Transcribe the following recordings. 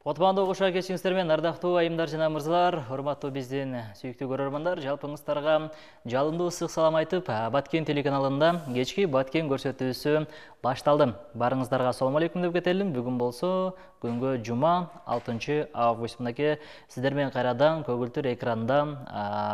Отманды оғыша кешіңіздермен ардақтуу айымдар жана мырзалар, урматтуу биздин сүйүктүү көрөрмандар, жалпыңыздарга жалындуу ысык салам айтып, Баткен телеканалында кечки Баткен көрсөтүүсү башталды. Барыңыздарга assalamu алейкум деп кетелим. Бүгүн болсо күнгө жума 6 август. Мынакей сиздер менен кайрадан көгүлтүр экранда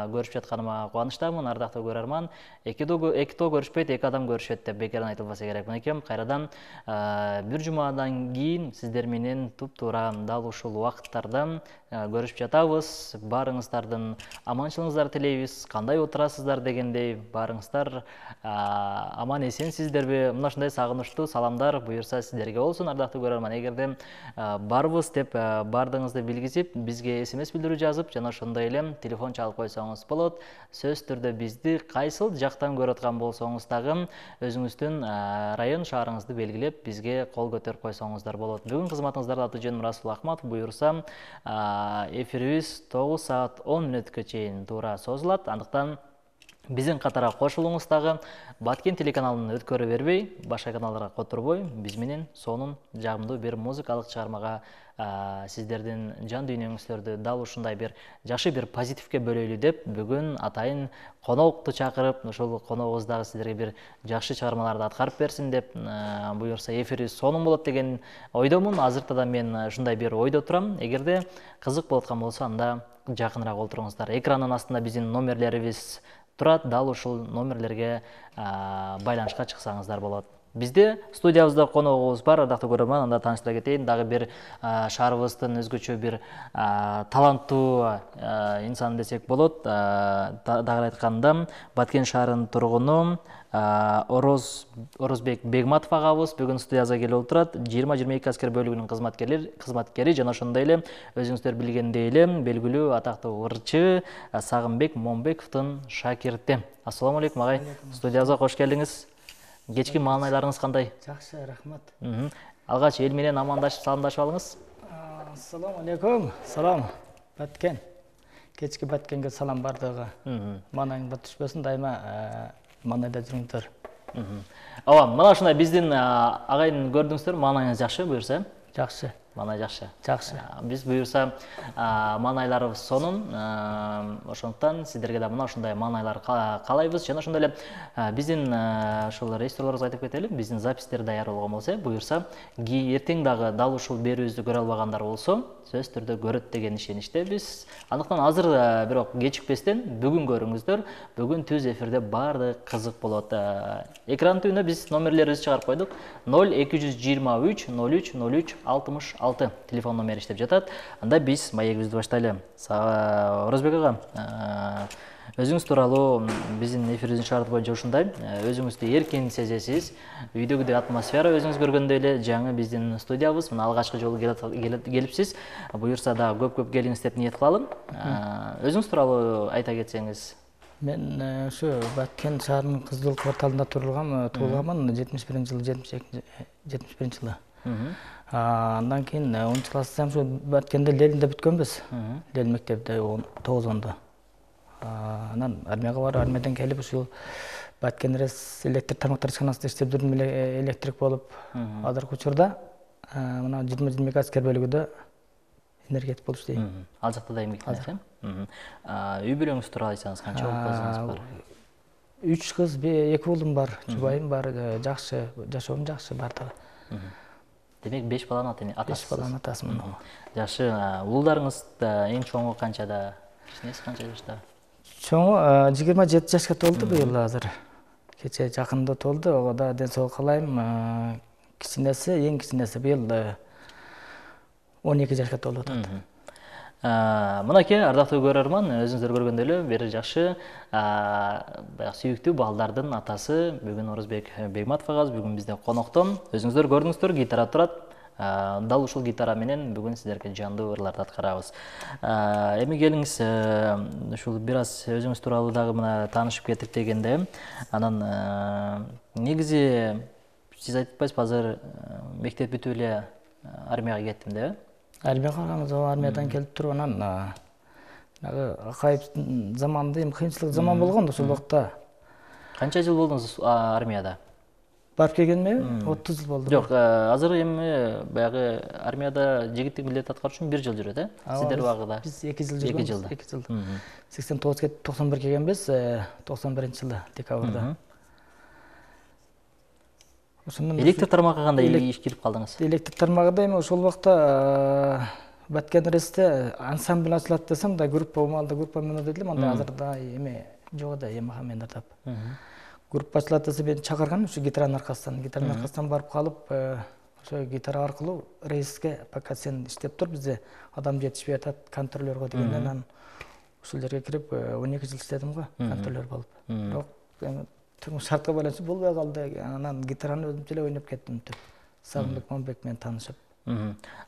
көрүшүп жатканыма кубанычтамын. Ардактуу көрөрман, эки тоо көрүшпөйт, эки адам көрүшөт деп бекерден айтылбаса керек. Мынакей кайрадан бир жумадан кийин сиздер менен туп-туура дал ушул убакыттарда көрүшүп жатабыз. Барыңыздардын аманчылыгыңыздарды тилейбиз. Кандай отурасыздар дегендей, барыңыздар аман эсенсиздерби? Мына ушундай сагынычтуу саламдар буюрса сиздерге болсун, ардактуу көрөрман. Эгерде барбыз деп бардыгыңызды билгизип, бизге SMS билдирүү жазып, жана ошондой эле телефон чалып койсоңуз болот. Сөз түрдө бизди кайсыл жактан көрүп аткан болсоңуз дагы өзүңүздүн район шаарыңызды белгилеп, бизге кол көтөрүп койсоңуздар болот. Бүгүн кызматыңыздарда аты-жөнүм Расул Ахмат. Буюрса эфирибиз 9 саат 10 мүнөткө чейин туура созулат. Андыктан биздин катара кошулуңуз дагы. Баткен телеканалын өткөрө бербей, башка каналдарга которбой, биз менен сонун жагымдуу бир музыкалык чыгармага сиздердин жан дүйнөңүздөрдү дал ушундай бир жакшы бир позитивке бөлөйлү деп бүгүн атайын конокты чакырып, ошол коногубуз дагы сиздерге бир жакшы чыгармаларды аткарып берсин деп буюрса эфири сонун болот деген ойдомун. Азыркы да мен ушундай бир ойдо турам. Эгерде кызык болуп аткан болсо, анда жакыныраак олтуруңуздар. Экрандын астында биздин номерлерибиз турат, дал ушул номерлерге байланышка чыксаңыздар болот. Бизде студиябызда коногубуз бар, ардактуу көрөрман, анда тааныштыра кетейин. Дагы бир шаарыбыздын өзгөчө бир таланттуу инсан десек болот. Дагы айтканда, Баткен шаарынын тургуну Орозбек Бегматов агабыз бүгүн студиябызга келип отурат. 20-22 аскер бөлүгүнүн кызматкери жана ошондой эле өзүңүздөр билгендей эле белгилүү атактуу ырчы Сагынбек Момбековдун шакирти. Assalamu алейкум агай. Студиябызга кош келдиңиз. Кечки маанайларыңыз кандай? Жакшы, рахмат. Алгач эл менен амандашып, саламдашып алыңыз. Assalamu алейкум. Салам. Баткен. Кечки Баткенге салам бардыгы. Маанайыңдар түшпөсүн, дайыма маанайда жүрүңүздөр. Ооба, мына ушундай биздин агайдын көрдүңүздөр, маанайыңыз жакшы буюрса? Жакшы. Маанай жакшы. Жакшы. Биз буюрса маанайларыбыз сонун, ошондуктан сиздерге да мына ушундай маанайлар каалайбыз. Жана ошондой эле биздин ушул режиссерлорубузга айтып кетели, биздин запистер даяр болгон болсо, буюрса эртең дагы дал ушул берүүбүздү көрө албагандар болсо, сөз түрдө көрөт деген ишеничтебиз. Андыктан азыр бирок кечикпестен бүгүн көрүңүздөр. Бүгүн түз эфирде баардыгы кызык болот. Экран түбүнө биз номерлерибизди чыгарып койдук. 0223 03 03 66 телефон номери иштеп жатат. Анда биз маегибизди баштайлы. Орозбек ага, өзүңүз тууралуу биздин эфирибиздин шарты боюнча ушундай. Өзүңүздү эркин сезесиз. Үйдөгүдөй атмосфера өзүңүз көргөндөй эле жаңы биздин студиябыз. Мына алгачкы жолу келипсиз. Буюрса да көп келиңиз деп ниет кылалым. Өзүңүз тууралуу айта кетсеңиз. Мен ушу Баткен шаарынын Кыздыл кварталында туулганмын. 71 жылы. Андан кийин 10 класста ушу Баткенде Ленинде бүткөнбүз. Ленин мектебинде 9-ондо. Анан армияга барып, армиядан келип ушул Баткен электр тармактар ишканасында иштеп жүрдүм, электрик болуп. Азыркы учурда мына 20-22 аскер бөлүгүдө энергетик болуп иштейм. Ал жакта да эмгектенесиз, үй бүлөңүз тууралуу айтсаңыз, канча кызыңыз бар? 3 кыз, 2 уулум бар, жубайым бар, жакшы, жашоом жакшы бардыгы. Демек 5 баланын атасысыз. 5 баланын атасымын. Жакшы, уулдарыңыз эң чоңу канчада? Кичинеси канча жашта? Чоңу 27 жашка толду быйыл азыр. Кече жакында толду, ого да ден соолук каалайм. Кичинеси, эң кичинеси быйыл 12 жашка толуп атат. Мынакей ардактуу көрөрман, өзүңүздөр көргөндөй эле бир жакшы баягы сүйүктүү балдардын атасы бүгүн Орозбек Бегматов агабыз бүгүн бизде конокто. Өзүңүздөр көрдүңүздөр, гитара турат. Дал ушул гитара менен бүгүн сиздерге жандуу ырларды аткарабыз. Эми келиңиз, ушул бир аз өзүңүз тууралуу дагы мына таанышып кеттик дегенде, анан негизи сиз айтпайсызбы, азыр мектеп бүтүп эле армияга кеттим деп? Армияга барганбыз, армиядан келип туруп анан кайып заманда, кыйынчылык заман болгон ошол убакта. Канча жыл болдуңуз армияда? Барып келгениме 30 жыл болду. Жок, азыр эми баягы армияда жигиттик милдет аткаруу үчүн 1 жыл жүрөт, Сиздер убагыда? Биз 2 жыл жүргөнбүз. 2 жылда. 2 жыл. 89-га 91 келгенбиз, 91-жылы декабрда. Электр тармагы кандай иш кирип калдыңыз? Электр тармагында эми ошол убакта Баткен ресте ансамбль ачылат десем да группа умалда группа менен дедилем, анда азыр да эме жок да, эми мен тап. Группа ачылат десе мен чакырган ушу гитаранын аркасынан барып калып, ошо гитара аркылуу рейске пока сен иштеп тур, бизде адам жетишпей атат контролерго дегенден анан ушул жерге кирип 12 жыл иштедим го, контролер болуп. Бирок эми турмуш шартка байланыштуу болбой калды. Анан гитараны өзүм эле ойноп кеттим деп. Сагынбек Момбек менен таанышып.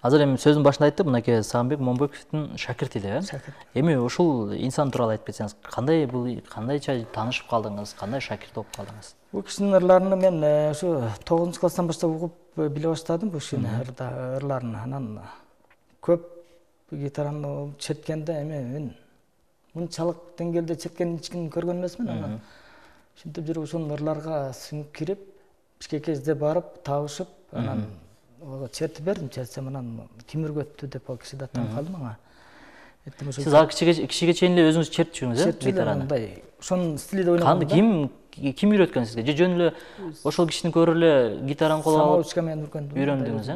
Азыр эми сөзүнүн башында айтты, мынакей Сагынбек Момбековдун шакирти деп, Шакирт. Эми ушул инсан тууралуу айтып кетсеңиз, кандайча таанышып калдыңыз, кандай шакирт болуп калдыңыз? Бул кишинин ырларын мен ушу 9-класстан баштап угуп биле баштадым бул кишинин ырларын. Анан көп гитараны четкенде эми мен мынчалык деңгээлде четкен эч кимди көргөн эмесмин. Анан ушинтип жүрүп ошонун ырларга сиңип кирип, Бишкекке изде барып, табышып, анан чертип бердим, чертсем анан ким үргөттү деп ал киши да таң калды мага. Сиз ал кишиге чейин эле өзүңүз чертип жүрүңүз, гитараны? Мындай, ошонун стилиде ойногом да. Ким үйрөткөн сизге? Же жөн эле ошол кишини көрүп эле гитараны колго алып Самоучка менен үйрөндүңүз,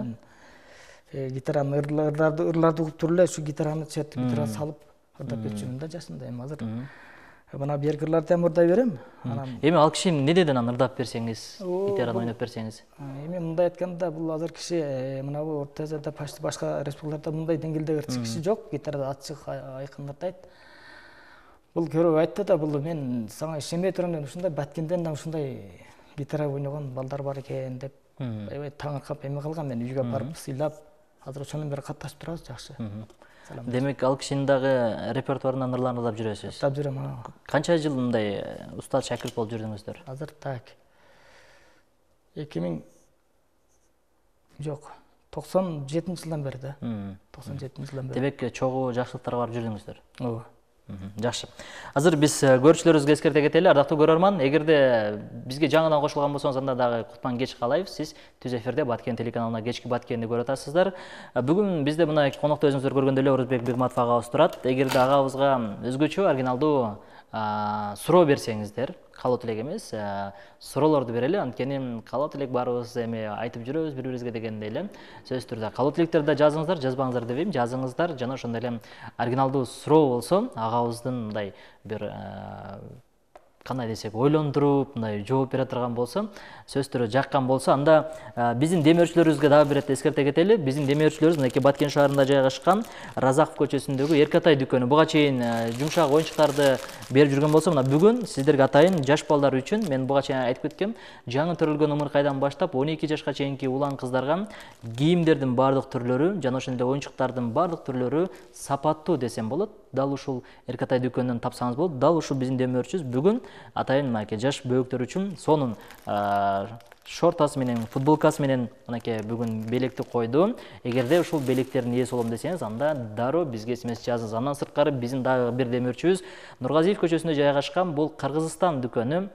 Гитаранын ырларды угуп туруп эле ушу гитараны чертип, гитара салып ырдап кетчүмүн да жашында. Эми азыр мына берки ырларды эми ырдай берем. Эми ал киши эмне деди анан ырдап берсеңиз, гитараны ойноп берсеңиз? Эми мындай айтканда, бул азыр киши мына бу Орто Азияда, башка республикаларда мындай деңгээлде киши жок, гитарада ачык айкын ырдайт. Бул көрүп айтты да, бул мен сага ишенбей турам, ушундай Баткенден да ушундай гитара ойногон балдар бар экен деп. Аябай таңыркап эме калган, мен үйгө барып сыйлап, азыр ошонун бери катташып турабыз жакшы. Демек, ал кишинин дагы репертуарынан ырларын ырдап жүрөсүз? Ырдап жүрөм. Канча жыл мындай устат шакирт болуп жүрдүңүздөр? Азыр так 97-жылдан бери да. 97-жылдан бери. Демек, чогуу жакшылыктарга барып жүрдүңүздөр? Ооба. Жакшы. Азыр биз көрүүчүлөрүбүзгө эскерте кетели, ардактуу көрөрман, эгерде бизге жаңыдан кошулган болсоңуз, анда дагы кутман кеч каалайбыз. Сиз түз эфирде Баткен телеканалына кечки Баткенди көрүп атасыздар. Бүгүн бизде мына конокто өзүңүздөр көргөндөй эле Орозбек Бегматов агабыз турат. Эгерде агабызга өзгөчө оригиналдуу суроо берсеңиздер, каалоо тилек эмес, суроолорду берели, анткени каалоо тилек баарыбыз эми айтып жүрөбүз бири-бирибизге дегендей эле. Сөзсүз түрдө каалоо тилектерди жазыңыздар, жазбаңыздар дебейм, жазыңыздар, жана ошондой эле оригиналдуу суроо болсо, агабыздын мындай бир кандай десек, ойлондуруп, мындай жооп бере турган болсо, сөзсүз түрдө жаккан болсо, анда биздин демөөрчүлөрүбүзгө дагы бир ирет эскерте кетели. Биздин демөөрчүлөрүбүз мынакей Баткен шаарында жайгашкан Разаков көчөсүндөгү Эркатай дүкөнү. Буга чейин жумшак оюнчуктарды берип жүргөн болсо, мына бүгүн сиздерге атайын жаш балдар үчүн мен буга чейин айтып кеткем, жаңы төрөлгөн ымыркайдан баштап 12 жашка чейинки улан кыздарга кийимдердин баардык түрлөрү жана ошондой оюнчуктардын баардык түрлөрү сапаттуу десем болот. Дал ушул Эркатай дүкөнүнөн тапсаңыз болот. Дал ушул биздин демөөрчүбүз бүгүн атайын мынакей жаш бөөктөр үчүн сонун шортасы менен, футболкасы менен мынакей бүгүн белекти койду. Эгерде ушул белектердин ээси болом десеңиз, анда дароо бизге смс жазыңыз. Андан сырткары биздин дагы бир демөөрчүбүз Нургазиев көчөсүндө жайгашкан бул Кыргызстан дүкөнү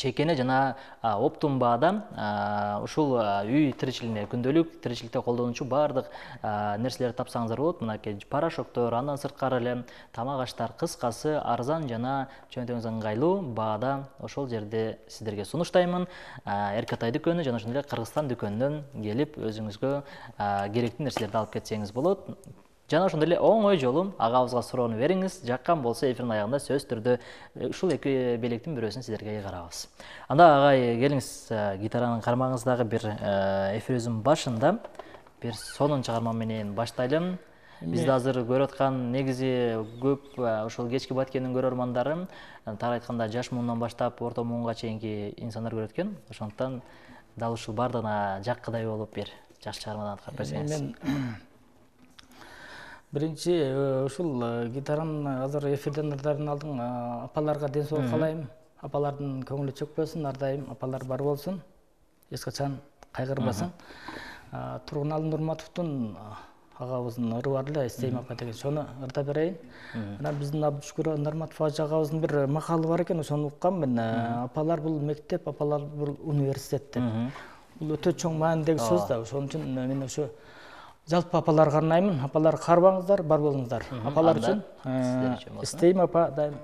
чекене жана оптун баада ушул үй тиричилигине, күндөлүк тиричиликте колдонуучу баардык нерселерди тапсаңыздар болот. Мынакей порошоктор, андан сырткары эле тамак аштар кыскасы арзан жана чөнтөгүңүз ыңгайлуу баада ошол жерде сиздерге сунуштаймын. Эркатай дүкөнү жана ошондой эле Кыргызстан дүкөнүнөн келип өзүңүзгө керектүү нерселерди алып кетсеңиз болот. Жана ошондой эле оңой жолу агабызга суроону бериңиз. Жаккан болсо эфирдин аягында сөзсүз түрдө ушул эки белектин бирөөсүн сиздерге кыйгарабыз. Анда агай келиңиз, гитаранын кармагыңыздагы бир эфирибиздин башында бир сонун чыгарма менен баштайлы. Бизди азыр көрүп аткан негизи көп ошол кечки Баткендин көрөрмандары, тагыраак айтканда жаш муундан баштап орто муунга чейинки инсандар көрөт экен. Ошондуктан дал ушул баардыгына жаккыдай болуп бир жакшы чыгармадан аткарып берсеңиз. Биринчи ушул гитаранын азыр эфирден ырдарын алдым, апаларга ден соолук каалайм. Апалардын көңүлү чөкпөсүн, ар дайым апалар бар болсун. Эч качан кайгырбасын. Тургуналы Нурматовдун ағабыздың ыры бар эле, Эстейм апа деген. Соны ырда берейин. Анан биздин Абдушкур Нарматов ажы агабыздын бир макалы бар экен, ошону укканмын. Апалар бул мектеп, апалар бул университет деп. Бул өтө чоң маанидеги сөз да. Ошон үчүн мен ошо жалпы апаларга арнаймын. Апалар карбаңыздар, бар болуңуздар. Апалар үчүн Эстейм апа дайым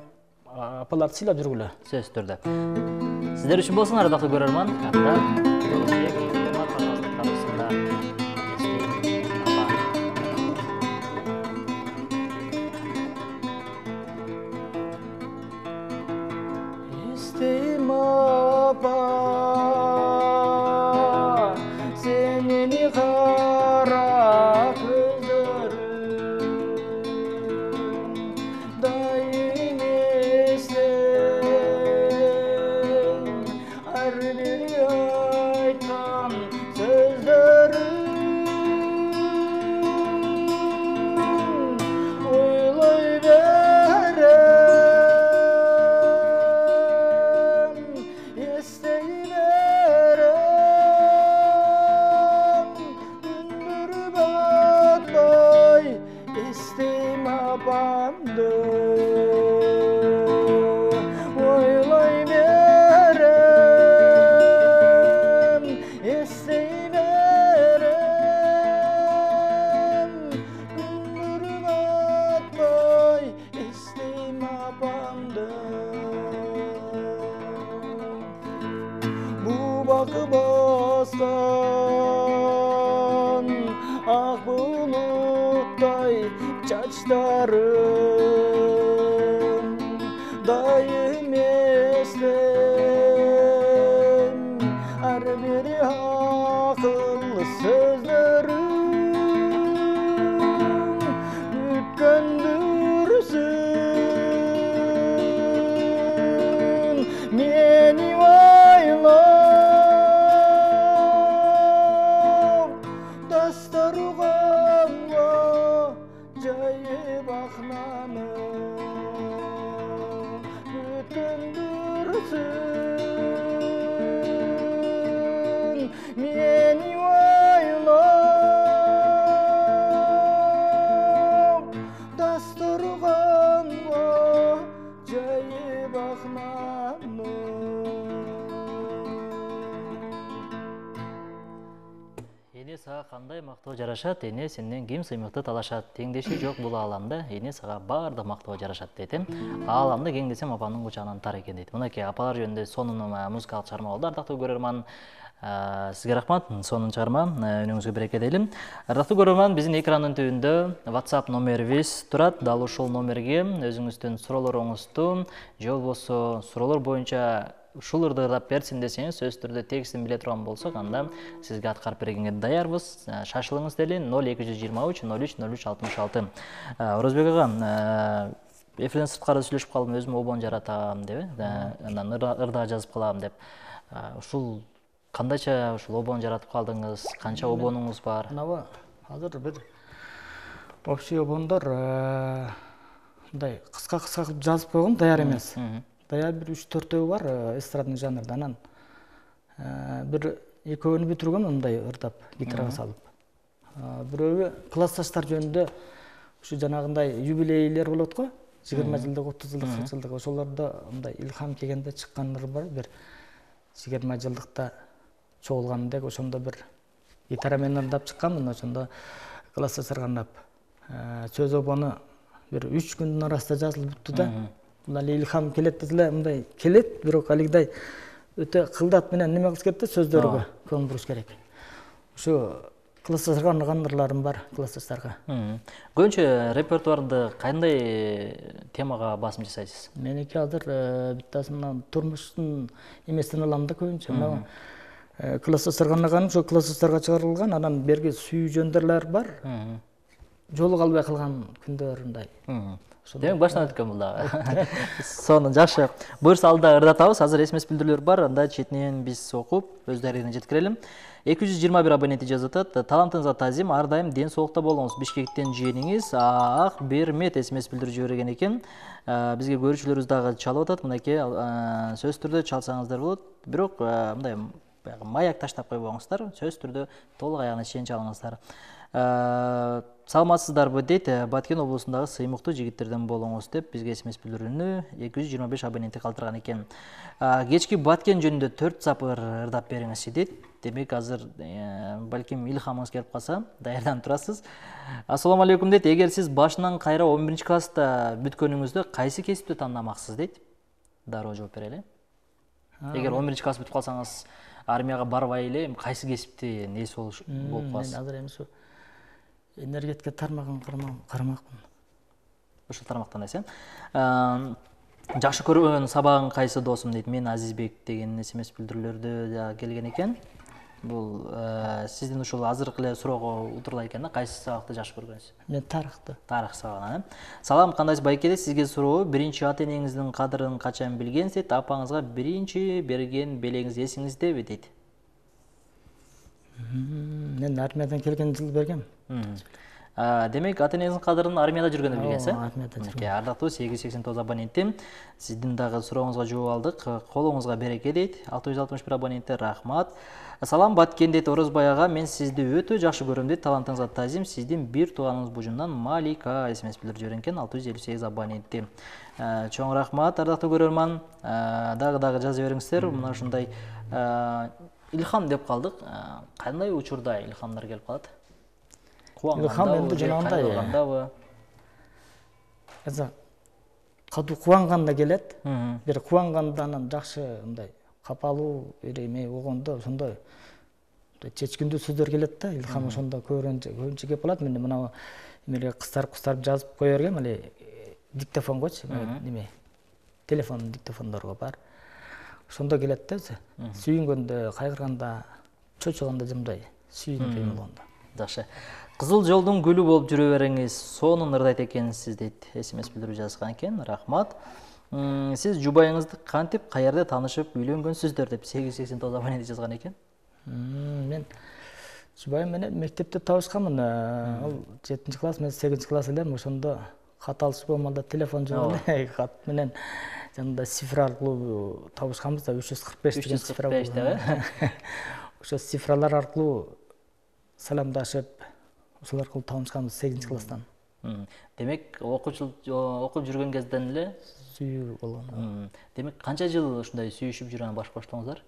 апаларды сыйлап жүргүлө. Сөз түрдө. Сиздер үчүн болсун, ардактуу көрөрман. Эстейм апа, сенин кара көздөрүң дайым эстейм, ар бир айткан сөздөрүң ойлой берем, эстей берем, күндөр батпай Эстейм апамды ойлой берем, эстей берем, күндөр батпай Эстейм апамды. Бубакы баскан ак булуттай чачтарым дайым эстейм, ар бир акыллы сөздөрүң бүткөндүрсүн мени ойлоп, дастарханга жайып ак наным бүткөндүрсүн мени ойлоп, дастарханга жайып ак наным. Эне сага кандай мактоо жарашат, эне сенден ким сыймыкты талашат, теңдеши жок бул ааламда, эне сага баардык мактоо жарашат дейт. Ааламды кең десем апанын кучагынан тар экен дейт. Мынакей апалар жөнүндө сонун музыкалык чыгарма болду, ардактуу көрөрман. Сизге рахмат, сонун чыгарма, өнүңүзгө береке дейли. Ардактуу көрөрман, биздин экрандын түбүндө WhatsApp номерибиз турат. Дал ушул номерге өзүңүздүн суроолоруңузду же болбосо суроолор боюнча ушул ырдап берсин десеңиз, сөз түрдө текстин биле турган болсок, анда сизге аткарып бергенге даярбыз. Шашылыңыз дели 0223 03 03 66. Орозбек ага, эфирден сырткары сүйлөшүп калдым, өзүм обон жаратам деп, андан ырда жазып калам деп. Ушул кандайча ушул обон жаратып калдыңыз? Канча обонуңуз бар? Анабы азыр бир общий обондор мындай кыска-кыска кылып жазып койгон, даяр эмес. Даяр бир 3-4 бар эстрадный жанрда. Анан бир экөөнү бүтүргөм мындай ырдап гитарага салып. Бирөөгө классташтар жөнүндө ушу жанагындай юбилейлер болот го, 20 жылдык, 30 жылдык, 40 жылдык, ошолордо мындай илхам келгенде чыккан ыр бар. Бир 20 жылдыкта чогулгандек, ошондо бир гитара менен ырдап чыкканмын, ошондо классташтарга арнап. Сөз обону бир 3 күндүн арасында жазылып бүттү да. Мындай илхам келет деле, мындай келет, бирок алигидай өтө кылдат менен неме кылыш керек да, сөздөргө көңүл буруш керек. Ушу классташтарга арнаган ырларым бар, классташтарга. Көбүнчө репертуарды кандай темага басым жасайсыз? Меники азыр биттасынан турмуштун эмесин алам да көбүнчө. Мына классташтарга арнаган, ошо классташтарга чыгарылган, анан берги сүйүү жөндөрлөр бар. Жолу калбай калган күндөрүндай. Демек баштан өткөн бул дагы. Сонун жакшы. Буюрса алда ырдатабыз. Азыр SMS билдирүүлөр бар. Анда четинен биз окуп, өздөрүнө жеткирелим. 221 абоненти жазып атат. Талантыңызга таазим, ар дайым ден соолукта болуңуз. Бишкектен жиениңиз Ак Бермет SMS билдирип жиберген экен. Бизге көрүүчүлөрүбүз дагы чалып атат. Мынакей сөз түрдө чалсаңыздар болот. Бирок мындай маяк таштап койбоңуздар. Сөз түрдө толук аягына чейин чалыңыздар. Саламатсыздарбы дейт, Баткен облусундагы сыймыктуу жигиттерден болуңуз деп бизге СМС билдирүүнү 225 абоненти калтырган экен. Кечки Баткен жөнүндө 4 сапыр ырдап бериңизчи дейт. Демек азыр балким илхамыңыз келип калса, даярданып турасыз. Ассаламу алейкум дейт. Эгер сиз башынан кайра 11-класста бүткөнүңүздө кайсы кесипти тандамаксыз дейт. Дароо жооп берели. Эгер 11-класс бүтүп калсаңыз, армияга барбай эле кайсы кесипти несі болуп каласыз? Мен азыр эми ушу энергетика тармагын кармакмын. Ошол тармактан эсен. Жакшы көргөн сабагың кайсы досум дейт. Мен Азизбек деген СМС билдирүүлөрдө да келген экен. Бул сиздин ушул азыркы эле суроого утурлай экен да, кайсы сабакты жакшы көргөнсүз? Мен тарыхты. Тарых сабагын. Салам, кандайсыз байке? Сизге суроо, биринчи ата энеңиздин кадырын качан билгенсиз? Апаңызга биринчи берген белеңиз эсиңиздеби дейт. Мен армиядан келген жыл бергем. Демек, ата энеңиздин кадырын армияда жүргөндө билгенсиз, армияда жүргөм. Ардактуу 889 абонентим. Сиздин дагы сурооңузга жооп алдык. Колуңузга береке дейт. 661 абоненти, рахмат. Салам, Баткен дейт, Орозбай ага, мен сизди өтө жакшы көрөм дейт. Талантыңызга тазим. Сиздин бир тууганыңыз бужундан Малика СМС билдирип жиберген экен. 658 абоненти. Чоң рахмат, ардактуу көрөрман. Дагы жаза бериңиздер. Мына ушундай илхам деп калдык. Кандай учурда илхамдар келип калат? Илхам энди жанагындай. Катуу кубанганда келет. Бир кубангандан жакшы мындай капалуу эме болгондо ошондой чечкиндүү сөздөр келет да. Илхам ошондо көбүнчө кеп калат. Мен мына эмеге кыстарып жазып кое бергем, эле диктофонгочу, неме телефон диктофондорго бар. Ошондо келет да. Сүйүнгөндө, кайгырганда, чочуганда жымдай, сүйүнүп болгондо. Жакшы. Кызыл жолдун гүлү болуп жүрө бериңиз. Сонун ырдайт экенсиз дейт. СМС билдирүү жазган экен. Рахмат. Сиз жубайыңызды кантип, каерде таанышып үйлөнгөнсүздөр деп 889 абонент жазган экен. Мен жубайым менен мектепте табышканмын. Ал 7-класс, мен 8-класс элем. Ошондо кат алышып малда телефон жок эле. Кат менен жанда цифра аркылуу табышканбыз да, 345 деген цифра. 345 да. Ошо цифралар аркылуу саламдашып, ошол аркылуу таанышканбыз 8-класстан. Демек, окуп жүргөн кезден эле сүйүү болгон. Демек, канча жыл ушундай сүйүшүп жүргөн баштыңыздар?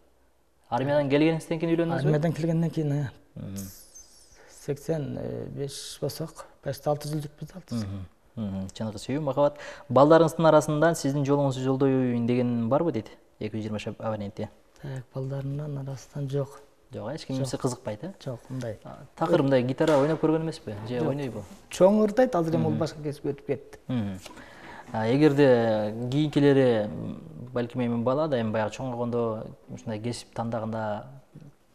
Армиядан келгениңизден кийин үйлөндүңүзбү? Армиядан келгенден кийин 85 болсок, 6 жыл жүрүппүз, 6 жыл. Чыныгы сүйүү, махабат. Балдарыңыздын арасынан сиздин жолуңузду жолдойюн деген барбы дейт? 220 абоненти. Балдарымдын арасынан жок. Жок, эч кимиси кызыкпайт, Жок, мындай. Такыр мындай гитара ойноп көргөн эмеспи? Же ойнойбу? Чоң ырдайт, азыр эми башка кесипке өтүп кетти. Эгерде кийинкилери балким эми бала да эми баягы чоңойгондо ушундай кесип тандаганда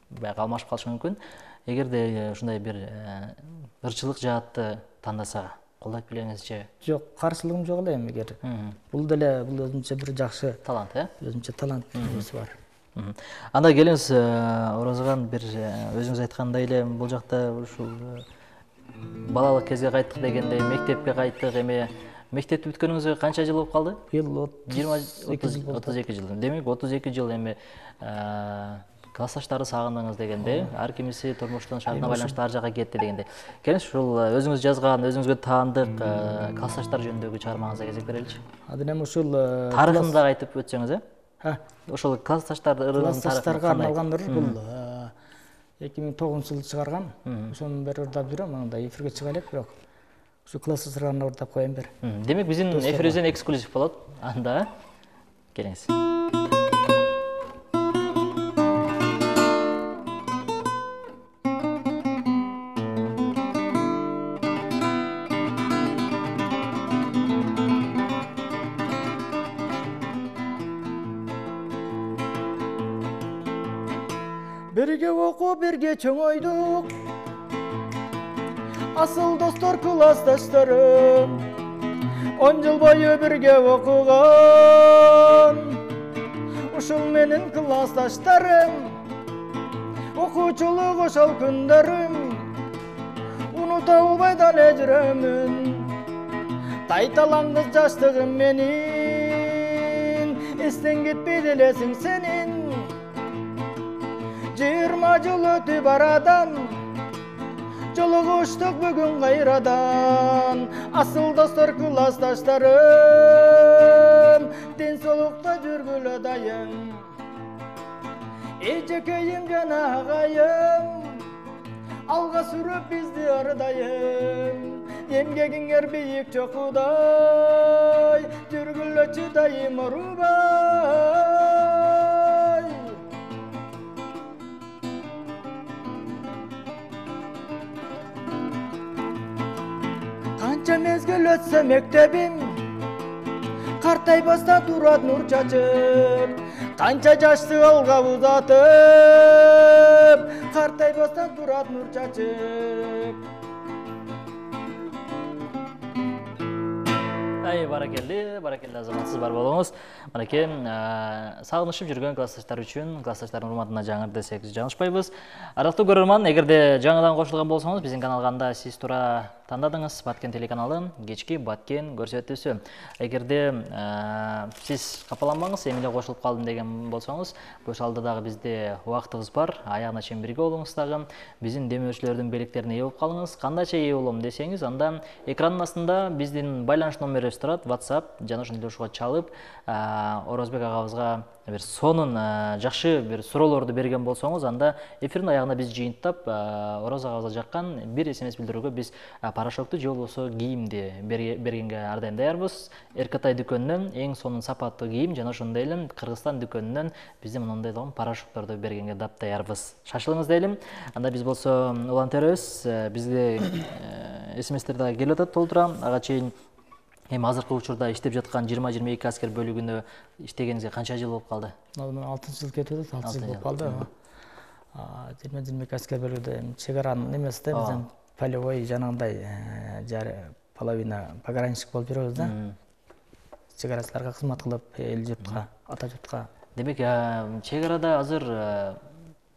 баягы алмашып калышы мүмкүн. Эгерде ушундай бир ырчылык жаатты тандаса, колдоп билеңиз же? Жок, каршылыгым жок эле эмигер. Бул деле бул өзүнчө бир жакшы талант, өзүнчө талант бар. Анда келиңиз, Орозган, бир өзүңүз айткандай эле бул жакта ушул балалык кезге кайттык дегенде, мектепке кайттык, эми мектепти бүткөнүңүзгө канча жыл болуп калды? Быйыл 32 жыл. Демек 32 жыл эми классташтарды сагындыңыз дегенде, ар кимиси турмуштун шартына байланыштуу ар жака кетти дегенде. Келиңиз, ушул өзүңүз жазган, өзүңүзгө таандык классташтар жөнүндөгү чыгармаңызга кезек береличи. Азыр эми ушул тарыхын да айтып өтсөңүз, ошол классташтарды классташтарга арналган бул 2009-жылы чыгарган. Ошонун бери ырдап жүрөм, анда эфирге чыга элек, бирок ушу классташтарга ырдап коем бир. Демек, биздин эфирибизден эксклюзив болот. Анда келиңиз. Birge окуп, birge чоңойдук, асыл достор классташтарым, 10 жыл бою birge окуган. Ушул менин классташтарым, окуучулук ошол күндөрүм, унута албай дале жүрөмүн. Тайталаңыз жаштыгым менин, эстен кетпейт элесиң сенин. 20 жыл өтүп арадан, жолугуштук бүгүн кайрадан, асыл достор классташтарым, ден соолукта жүргүлө дайым. Эжекейим жана агайым, алга сүрүп бизди ардайым. Эмгегиңер бийик чокудай, жүргүлөчү дайым урубай. Канча мезгил өтсө мектебим, картайбастан турат нур чачып. Канча жашты алга узатып, картайбастан турат нур чачып. Баракелли азаматсыз бар болуңуз. Манеке, сагынышып жүргөн классташтар үчүн, классташтардын урматына жаңыр десек жаңылышпайбыз. Арактуу көрөрман, эгерде жаңыдан кошулган болсоңуз, биздин каналга сиз тура тандадыңыз Баткен телеканалын кечки Баткен көрсөтүүсү. Эгерде сиз капаланбаңыз, эмне кошулуп калдым деген болсоңуз, көз алдыда дагы бизде убактыбыз бар. Аягына чейин бирге болуңуз дагы. Биздин демөөрчүлөрдүн белектерине ээ болуп калыңыз. Кандайча ээ болом десеңиз, анда экрандын астында биздин байланыш номерибиз турат. WhatsApp жана ошондой ушуга чалып, Орозбек агабызга бир сонун жакшы бир суроолорду берген болсоңуз, анда эфирдин аягында биз жыйынтап, Ороз агабызга жаккан бир SMS билдирүүгө биз порошокту же болбосо кийимди бергенге ар дайым даярбыз. Эркатай дүкөнүнөн эң сонун сапаттуу кийим жана ошондой эле Кыргызстан дүкөнүнөн бизде мындай болгон порошокторду бергенге дап даярбыз. Шашылыңыз дейли. Анда биз болсо улан теребиз. Бизге SMS-тер дагы келип атат толтура. Ага чейин эми азыркы учурда иштеп жаткан 20-22 аскер бөлүгүндө иштегениңизге канча жыл болуп калды? 6 жыл кетип атат, 6 жыл болуп калды. 20-22 аскер бөлүгүндө чек аранын эмеси да, бизден полевой жанагындай половина пограничник болуп жүрөбүз да. Чек арачыларга кызмат кылып, эл журтка, ата журтка. Демек, чек арада азыр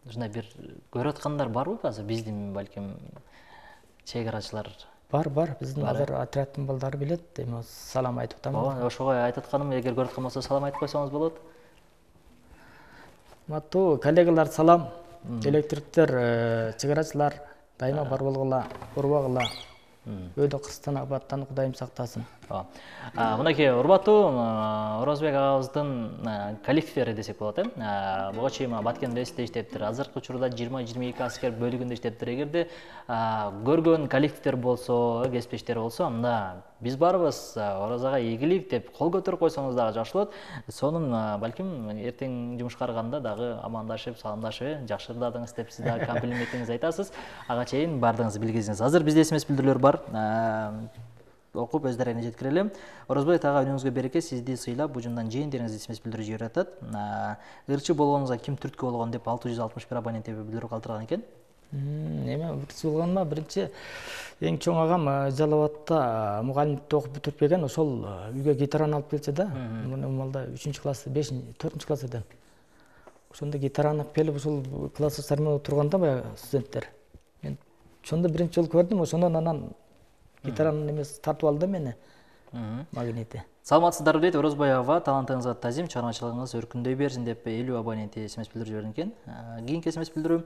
ушундай бир көрүп аткандар барбы азыр биздин балким чек арачылар? Бар, биздин азыр отрядтын балдары билет, эми салам айтып атам. Ошого айтып атканым, эгер көрүп аткан болсо салам айтып койсоңуз болот. Маттуу коллегалар салам, электриктер, чек арачылар дайыма бар болгула, урбагыла. Өйдө кырстан абаттан Кудайым сактасын. Мынакей урматтуу Орозбек агабыздын коллективдери десек болот, буга чейин Баткен Ресте иштептир. Азыркы учурда 20-22 аскер бөлүгүндө иштептир. Эгерде көргөн коллективдер болсо, кесиптештер болсо, анда биз барбыз, Орозага ийгилик деп кол көтөрүп койсоңуз дагы жакшы болот. Сонун балким эртең жумушка барганда дагы амандашып, саламдашып, жакшырдадыңыз деп сиз дагы комплиментиңизди айтасыз. Ага чейин бардыгыңызды билгизиңиз. Азыр бизде SMS билдирүүлөр бар. Окуп өздөрүнө жеткирелим. Орозбек ага үнүңүзгө береке, сизди сыйлап ужундан жээндериңиз SMS билдирүү жиберип атат. Ырчы болгонуңузга ким түрткү болгон деп 661 абонент билдирүү калтырган экен. Эме ырчы болгоnuма биринчи эң чоң агам Жалалабадта мугалимдикти окуп бүтүрүп келген, ошол үйгө гитараны алып келчү да. Муну малда 3-класс, 4-класс эдем. Ошондо гитараны алып келип, ушул классташтар менен отурганда баягы студенттер. Мен ошондо биринчи жолу көрдүм, ошондон анан гитаранын эмеси тартып алды мени. Магнити. Саламатсыздарбы дейт Орозбай аба, талантыңызга тазим, чыгармачылыгыңыз өркүндөй берсин деп 50 абоненти SMS билдирүү жиберген экен. Кийинки SMS билдирүү.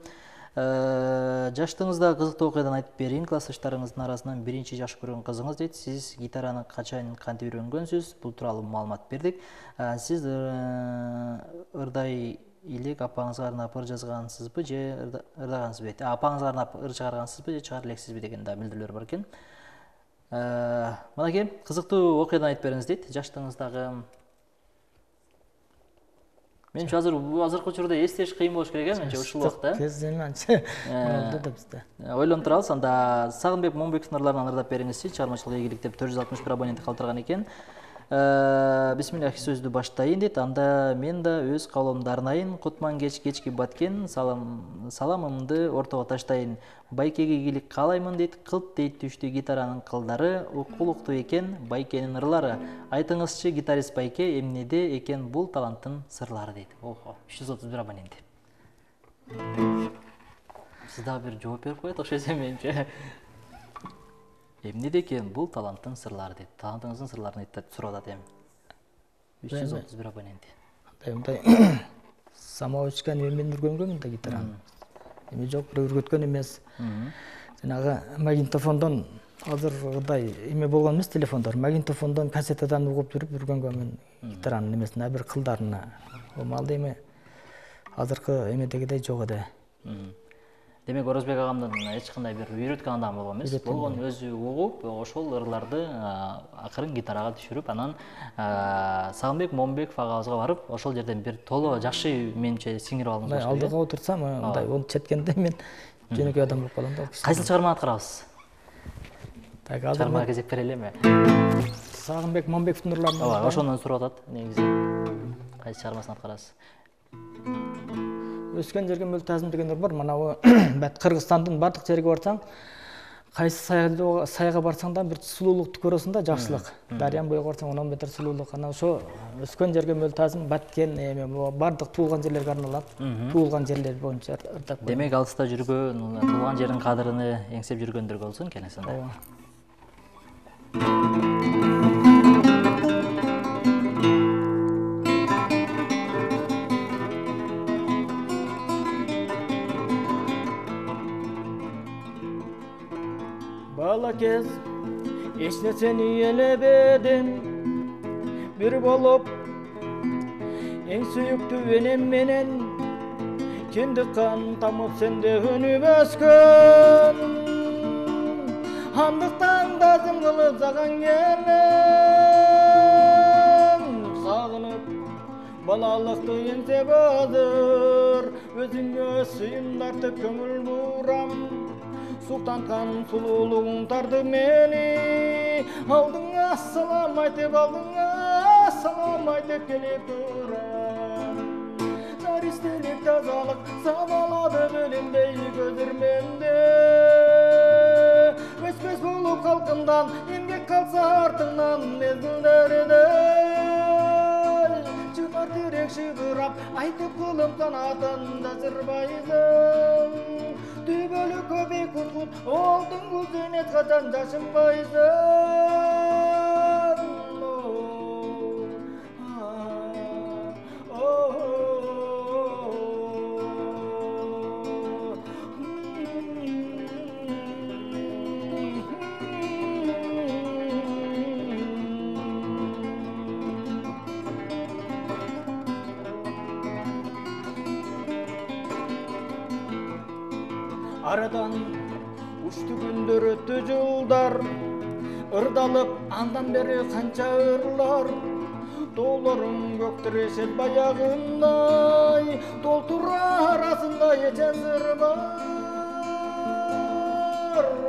Жаштыгыңызда кызыктуу окуядан айтып берейин. Классташтарыңыздын арасынан биринчи жакшы көргөн кызыңыз дейт. Сиз гитараны качан кантип үйрөнгөнсүз? Бул тууралуу маалымат бердик. Сиз ырдай илик апаңызга арнап ыр жазгансызбы же ырдагансызбы дейт. Апаңызга арнап ыр чыгаргансызбы же чыгара элексизби деген да билдирүүлөр бар экен. Мынакей кызыктуу окуядан айтып бериңиз дейт. Жаштыгыңыздагы менче азыркы учурда эстеш кыйын болуш керек, менче ушул убакта. Кезден анча болду да бизде. Ойлонуп турабыз. Анда Сагынбек Момбековдун ырларынан ырдап бериңизчи. Чыгармачылык ийгилик деп 461 абонент калтырган экен. Бисмиллахи сөздү баштайын дейт. Анда мен да өз каалоомду арнайын. Кутман кечки Баткен, саламымды ортого таштайын. Байкеге ийгилик каалаймын дейт. Кылт дейт түштү гитаранын кылдары, укулуктуу экен Байкенин ырлары. Айтыңызчы, гитарист Байке, эмнеде экен бул таланттын сырлары дейт. Охо, 331 абонент. Сиз дагы бир жооп берип коет, окшойт менче. Эмнеде экен бул таланттын сырлары дейт. Талантыңыздын сырларын айтып сурап атат эми. 331 абонент. Мындай самоучка мен үргөнгөмүн да гитараны. Эми жок, бирөө үргөткөн эмес. жанагы магнитофондон азыркыдай эме болгон эмес телефондор. Магнитофондон кассетадан угуп жүргөнгө мен гитаранын эмесине бир кылдарына. Малды эме азыркы эмедегидей жок эде. Демек Орозбек агамдын эч кандай бир үйрөткөн адам болгон эмес. Болгон өзү угуп, ошол ырларды акырын гитарага түшүрүп, анан Сагынбек Момбеков агабызга барып, ошол жерден бир толо жакшы менимче сиңирип алдыңыз. Алдыга отурсам, мындай onu четкенде мен жөнөкөй адам болуп калам да. Кайсыл чыгарманы аткарабыз? Так, азыр Чыгармага кезек бере элеми? Сагынбек Момбековдун ырларын. Ооба, ошондон сурап атат негизи. Кайсы чыгармасын аткарасыз? Өскөн жерге мөлтазым деген ыр бар. Манабы бат Кыргызстандын бардык жерге барсаң, кайсы сайга барсаң да бир сулуулукту көрөсүң да, жакшылык. Дарыян боюга барсаң 10 метр сулуулук. Анан ошо өскөн жерге мөлтазым баткен эме бардык туулган жерлерге арналат. Туулган жерлер боюнча ырдап. Демек алыста жүргөн, туулган жердин кадырын эңсеп жүргөндөр болсун келесинде. Ооба. Bala kez eşne seni elebedin bir bolup en suyuktu benim menen kendi kan tamıp sende önüp öskön handıktan dazım kılıp zagan gelen sağınıp balalıktı ense bazır özüngö suyun dartıp köngül buram Sultankan sululuğun tardı meni Aldığına salam aytıp aldığına salam aytıp gelip duram Naristelik tazalık sabaladı bölünbey gözürmende Ös bulup halkından emgek kalsa артыңнан mezgillerinde Çınar direk şıgırap aytıp kılım sanatında sırbaydım Tübölü köpek kutkut, oldun güzünet katan taşınmayızın. Aradan uçtu gündür öttü yıllar Irdalıp andan beri kança ırlar Dolarım göktür eşel bayağınday Doltura arasında geçen zırvar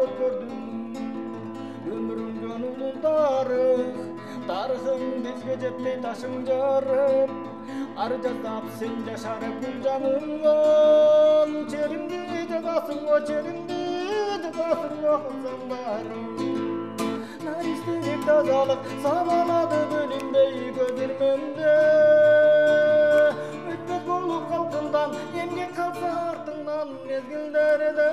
Ötkürdüm ömrüm gönülün tarih Tarihın dizge jetmey taşın jarıp Arı jazdap sen yaşarıp gül canımdan Çerimdi jagасың o çerimdi jagасың oqsanlarım Naristelik tazalık sabaladı bölünbey gözürmemde Ötmez bolup kalkından emgek kalsa артыңнан mezgillerde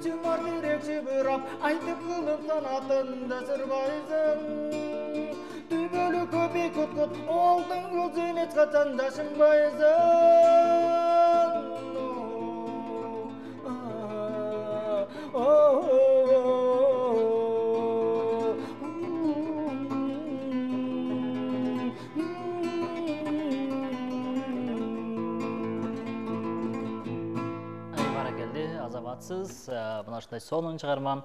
Çınar direk şıbırap aytıp kılıp sanatında sırbaysın Tübölü köpek kutkut oldun gözün et kaçan taşınmayızın Азаматсыз, мына ушундай сонун чыгарма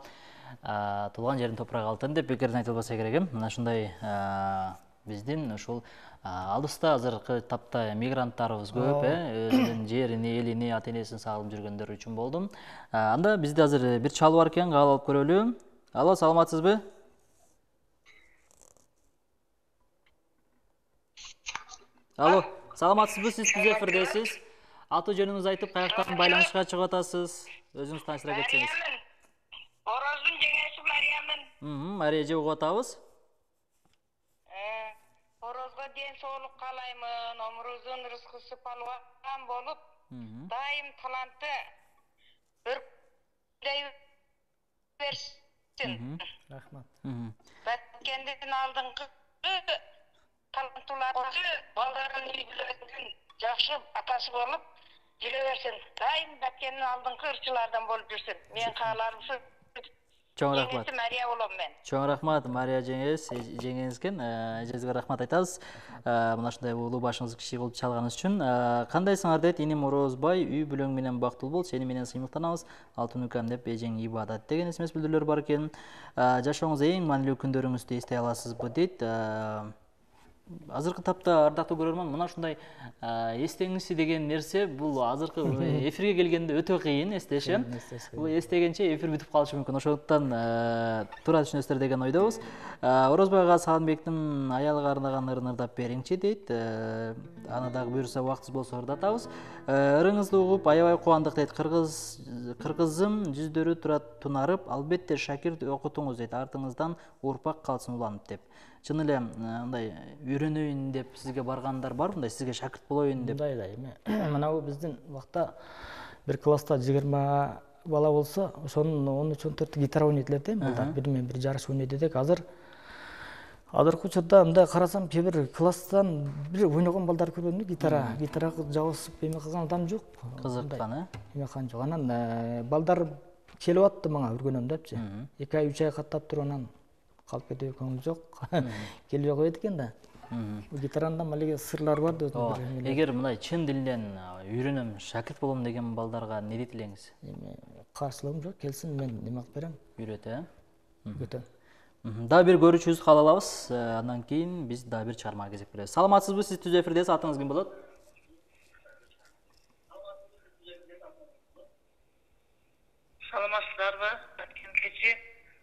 туулган жердин топурагы алтын деп бекерден айтылбаса керек. Мына ушундай биздин ушул алыста азыркы тапта мигранттарыбыз көп, өзүнүн жерини, элини, ата энесин сагынып жүргөндөр үчүн болдум. Анда бизде азыр бир чалуу бар экен, кабыл алып көрөлү. Алло, саламатсызбы? Алло, саламатсызбы? Сиз түз эфирдесиз. Аты жөнүңүздү айтып, каяктан байланышка чыгып атасыз? Өзүңүз тааныштыра кетсеңиз. Ороздун жеңеси Мариямын. Мария эже угуп атабыз. Орозго ден соолук каалаймын, өмүрүбүздүн рызкысы палуан болуп, дайым талантты өркүндөй берсин. Рахмат. Баткендин алдыңкы таланттууларды балдарын үй бүлөсүнүн жакшы атасы болуп, Жүре берсін. Дайым бәткеннің алдыңғы ырчылардан болып жүрсін. Мен қаларым шу. Чоң рахмат. Жеңесі Мария болом мен. Чоң рахмат, Мария жеңеңізген. Әжеңізге рахмат айтабыз. Мына ушундай улуу башыңыз кичи кылып чалганыңыз үчүн. Кандайсыңар дейт иним Орозбай, үй бүлөң менен бактылуу бол, сени менен сыймыктанабыз. Алтын укам деп эжең ибадат деген смс билдирүүлөр бар экен. Жашооңуз эң маанилүү күндөрүңүздү эстей аласызбы дейт. Азыркы тапта ардактуу көрөрман, мына ушундай эстеңиси деген нерсе бул азыркы эфирге келгенде өтө кыйын эстеш. Бул эстегенче эфир бүтүп калышы мүмкүн. Ошондуктан туура түшүнөсүздөр деген ойдобуз. Орозбайга Саганбектин аялыга арнаган ырын ырдап бериңчи дейт. Аны дагы буюрса убактыбыз болсо ырдатабыз. Ырыңызды угуп аябай кубандык дейт. Кыргызым жүздөрү турат тунарып, албетте шакирт окутуңуз дейт. Артыңыздан урпак калсын уланып деп. Чын эле мындай үйрөнөйүн деп сизге баргандар бар, мындай сизге шакирт болоюн деп. Мындай мына биздин убакта бир класста 20 бала болсо, ошонун 13-14 гитара ойнойт эле балдар. Бир менен бир жарыш ойнойт эдик. Азыркы учурда мындай карасам, кээ бир класстан бир ойногон балдар көргөнмүн, гитарага жабысып эме кылган адам жок. Кызыккан, Эме жок. Анан балдар келип атты мага үргөнөм депчи. 2 ай 3 ай каттап туруп анан калып кетип көңүл жок. Келбей коет экен да. Гитаранда малеге сырлар бар да. Эгер мындай чын дилден үйрөнөм, шакирт болом деген балдарга не дейт элеңиз? Каршылыгым жок, келсин, мен неме кылып берем. Үйрөт, Үйрөтөм. Дагы бир көрүүчүбүз кабыл алабыз. Андан кийин биз дагы бир чыгармага кезек беребиз. Саламатсызбы? Сиз түз эфирдесиз. Атыңыз ким болот? Саламатсыздарбы? Баткен кечи.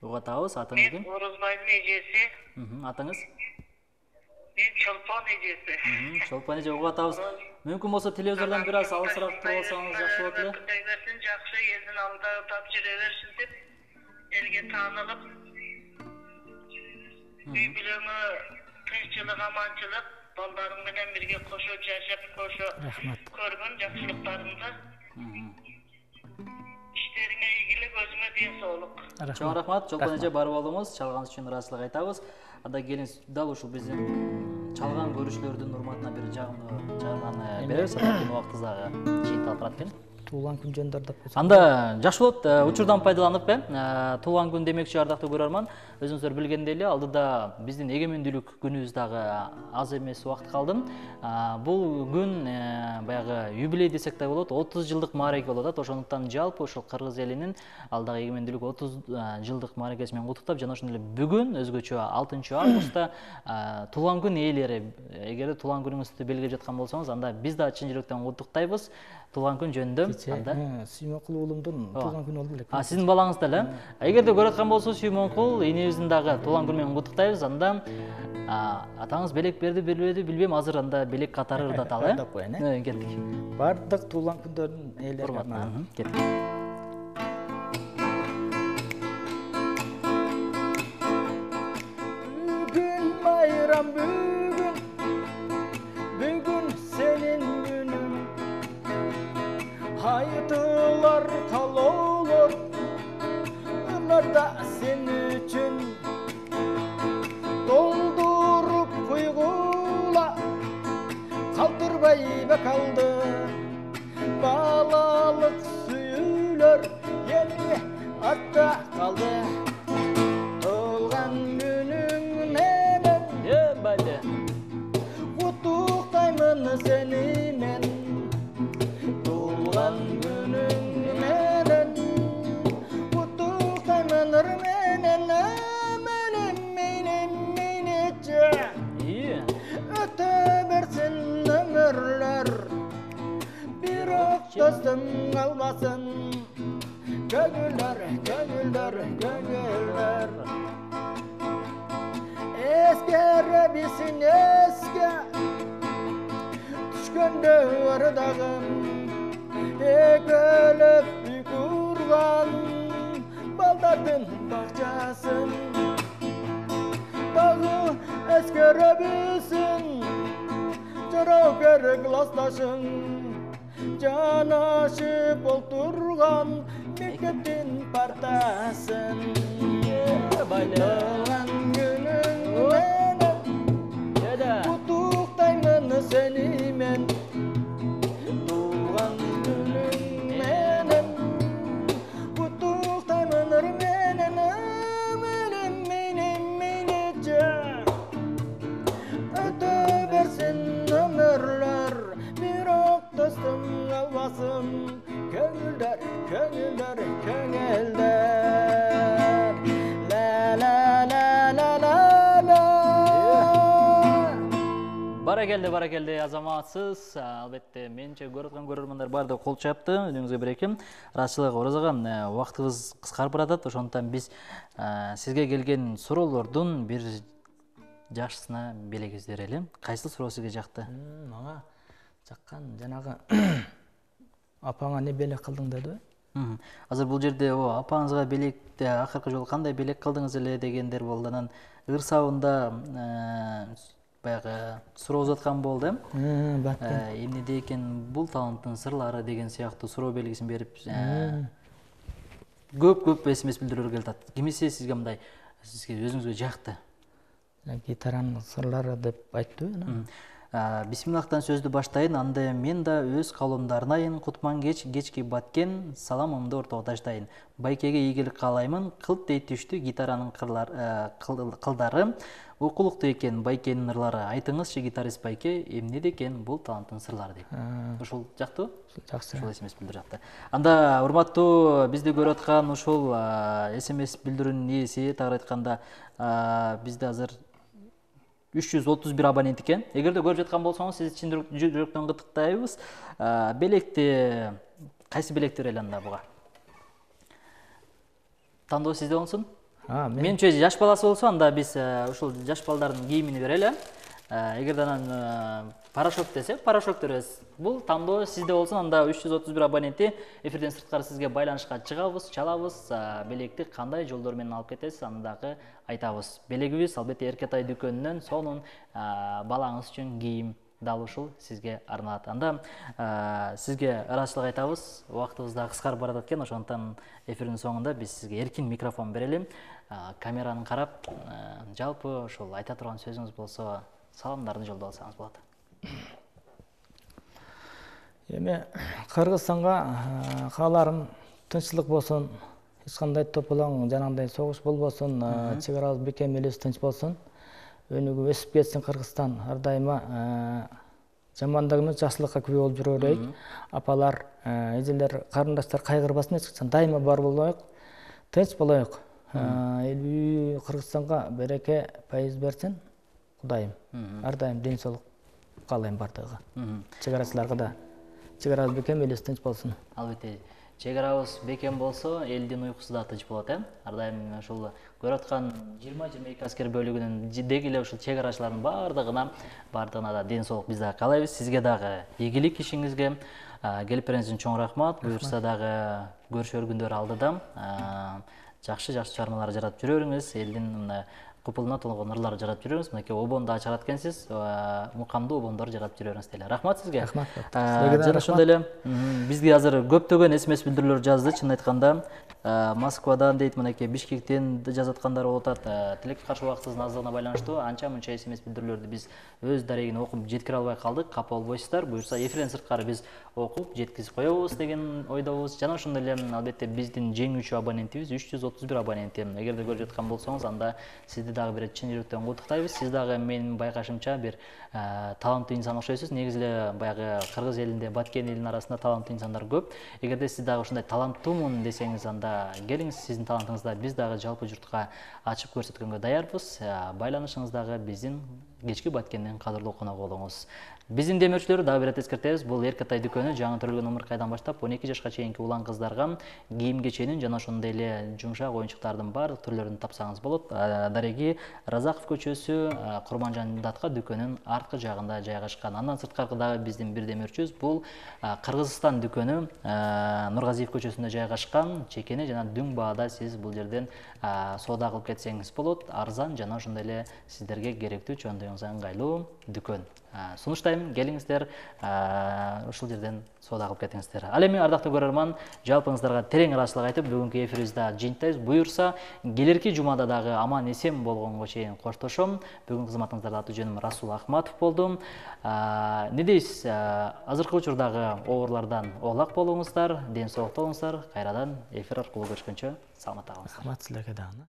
Угатабыз. Атыңыз ким? Мен Орозбайдын эжеси. Атыңыз? Мен Чолпон эжеси. Чолпон эже, угатабыз. Мүмкүн болсо телевизордон бир аз алысыраак туруп алсаңыз жакшы болот эле. Кудай берсин, жакшы элдин алдында тап жүрө берсин деп, элге таанылып, үй бүлөңө тынччылык, аманчылык, балдарың менен бирге кошо жашап, кошо көргөн жакшылыктарыңды. Иштериңе ийгилик, өзүңө ден соолук. Чоң рахмат, Чолпон эже, бар болуңуз, чалганыңыз үчүн ыраазычылык айтабыз. Анда келин дал ушул биздин чалган көрүүчүлөрдүн урматына бир жагымдуу чыгарманы беребиз. Андан кийин убактыбыз дагы жыйынталып барат экен. Туулган күн жөндөр деп койсоң. Анда жакшы болот, учурдан пайдаланып, туулган күн демекчи ардактуу көрөрман, өзүңүздөр билгендей эле алдыда биздин эгемендүүлүк күнүбүз дагы аз эмес убакыт калды. Бул күн баягы юбилей десек да болот, 30 жылдык маареке болуп атат. Ошондуктан жалпы ошол кыргыз элинин алдагы эгемендүүлүк 30 жылдык маарекеси менен куттуктап, жана ошондой эле бүгүн өзгөчө 6 августта туулган күн ээлери, эгер туулган күнүңүздү белгилеп жаткан болсоңуз, анда биз да чын жүрөктөн куттуктайбыз. Туулган күн жөнүндө анда Сүймөнкул уулумдун туулган күнү болду эле. Сиздин балаңыз да эле. Эгерде көрүп аткан болсо, Сүймөнкул инебиздин дагы туулган күнү менен куттуктайбыз. Анда атаңыз белек берди, бербеди билбейм, азыр анда белек катары ырдаталы. Ырдап коеюн, Кеттик. Бардык туулган күндөрдүн ээлерine арнап. Кеттик. Бүгүн майрам, бүгүн сенин күнүң. Айтылар калоолор, ымырда сен үчүн. Толдуруп куйгула, калтырбай бакалды. Балалык сүйүүлөр эми артта калды. Туулган күнүң менен куттуктаймын сени мен. Туулган күнүң менен куттуктаймын менен менече. Өтө берсин өмүрлөр, бирок достум калбасын. Көңүлдөр, көңүлдөр, көңүлдөр. Эскеребисин эске, түшкөндө ырдагым. Экөлөп үй курган балдардын бакчасын. Дагы эскеребисин жарокер классташың. Жанашып олтурган мектептин партасын. Туулган күнүң менен куттуктаймын сени мен. Туулган Баракелде азаматсыз. Албетте менче көрүп аткан көрөрмандар барды кол чапты. Өнүңүзгө берекем. Расчылык Оразага убактыбыз кыскарып баратат. Ошондуктан биз сизге келген суроолордун бир жакшысына белегибиз берели. Кайсы суроо сизге жакты? Мага жаккан жанагы апаңа не белек кылдың дедиби? Азыр бул жерде апаңызга белекти акыркы жолу кандай белек кылдыңыз эле дегендер болду. Анан ырсабында баягы суроо узаткан болду. Эмнеде экен бул таланттын сырлары деген сыяктуу суроо белгисин берип көп смс билдирүүлөр келип атат. Кимиси сизге мындай сизге өзүңүзгө жакты? Гитаранын сырлары деп айттыбы. Бисмиллахтан сөздү баштайын, анда мен да өз калоомду айын, кутман кечки баткен саламымды ортого таштайын. Байкеге ийгилик каалаймын, кылт дей түштү гитаранын кылдары. Окулуктуу экен байкенин ырлары. Айтыңызчы, гитарист байке, эмнеде экен бул таланттын сырлары дейт. Ушул жактыбы? Жакшы. Ушул смс билдирип жатты. Анда урматтуу бизди көрүп аткан ушул смс билдирүүнүн ээси, тагыраак айтканда, бизде азыр 331 абонент экен. Эгерде көрүп жаткан болсоңуз, сизди чын жүрөктөн кыттыктайбыз. Белекти кайсы белекти берели анда буга? Тандоо сизде болсун. Менче жаш баласы болсо, анда биз ушул жаш балдардын кийимини берели. Эгерде анан порошок десе, порошок беребиз. Бул тандоо сизде болсун, анда 331 абоненти эфирден сырткары сизге байланышка чыгабыз, чалабыз. Белекти кандай жолдор менен алып кетесиз, аны дагы айтабыз. Белегибиз албетте Эркетай дүкөнүнөн сонун балаңыз үчүн кийим дал ушул сизге арналат. Анда сизге ыраазычылык айтабыз. Убактыбыз да кыскарып баратат экен, ошондуктан эфирдин соңунда биз сизге эркин микрофон берели. Камераны карап, жалпы ушул айта турган сөзүңүз болсо, саламдарды жолдосаңыз болот. Эми Кыргызстанга кааларым тынччылык болсун, эч кандай топулаң жанагындай согуш болбосун, чек арабыз бекем элибиз тынч болсун. Өнүгүп өсүп кетсин Кыргызстан. Ар дайыма жамандык эмес, жакшылыкка күбө болуп жүрө берейик. Апалар, эжелер, карындаштар кайгырбасын, эч качан дайыма бар болоюк, тынч болоюк. Эл Кыргызстанга береке, пайыз берсин Кудайым. Ар дайым ден соолук каалайм бардыгыга. Чек арачыларга да чек арабыз бекем, элибиз тынч болсун. Албетте, чек арабыз бекем болсо, элдин уйкусу да тынч болот, Ар дайым ушул көрүп аткан 20-22 аскер бөлүгүнүн деги эле ушул чек арачылардын бардыгына да ден соолук биз дагы каалайбыз. Сизге дагы ийгилик ишиңизге, келип бериңиз үчүн чоң рахмат. Буюрса дагы көрүшөр күндөр алдыда. Жакшы чыгармалар жаратып жүрө бериңиз, элдин купулуна толгон ырлар жаратып жүрөңүз. Мынакей обонду ачырат экенсиз, мукамдуу обондор жаратып жүрө бериңиз дейли. Рахмат сизге. Рахмат. Жана ошондой эле бизге азыр көптөгөн смс билдирүүлөр жазды. Чын айтканда, Москвадан дейт, мынакей Бишкектен жазаткандар болуп атат. Тилекке каршы убактыбыздын аздыгына байланыштуу анча-мынча смс билдирүүлөрдү биз өз дарегине окуп жеткире албай калдык. Капа болбойсуздар. Буюрса эфирден сырткары биз окуп жеткизип коебуз деген ойдобуз. Жана ошондой эле албетте биздин жеңүүчү абонентибиз 331 абоненти. Эгерде көрүп жаткан болсоңуз, анда сизди дагы бир чын жүрөктөн куттуктайбыз. Сиз дагы менин байкашымча бир таланттуу инсан окшойсуз. Негизи эле баягы Кыргыз элинде, Баткен элинин арасында таланттуу инсандар көп. Эгерде сиз дагы ушундай таланттуумун десеңиз, анда келиңиз, сиздин талантыңызды биз дагы жалпы журтка ачып көрсөткөнгө даярбыз. Байланышыңыздагы биздин кечки Баткенден кадырлуу конок болуңуз. Биздин демөөрчүлөр дагы бир эскертебиз. Бул Эркетай дүкөнү жаңы төрөлгөн ымыркайдан баштап 12 жашка чейинки улан кыздарга кийим кеченин жана ошондой эле жумшак оюнчуктардын баардык түрлөрүн тапсаңыз болот. Дареги Разаков көчөсү, Курманжан датка дүкөнүнүн арткы жагында жайгашкан. Андан сырткары дагы биздин бир демөөрчүбүз бул Кыргызстан дүкөнү Нургазиев көчөсүндө жайгашкан. Чекени жана дүң баада сиз бул жерден соода кылып кетсеңиз болот. Арзан жана ошондой эле сиздерге керектүү чоңдуюңуз ыңгайлуу дүкөн. Сунуштайм, келиңиздер, ушул жерден соода кылып кетиңиздер. Ал эми ардактуу көрөрман, жалпыңыздарга терең ыраазычылык айтып, бүгүнкү эфирибизди жыйынтайбыз. Буюрса, келерки жумада дагы аман эсен болгонго чейин коштошом. Бүгүн кызматыңыздарда аты жөнүм Расул Ахматов болду. Не дейсиз, азыркы учурдагы обурлардан оолак болуңуздар, ден соолукта болуңуздар. Кайрадан эфир аркылуу көрүшкөнчө саламатта калыңыздар. Рахмат силерге дагы.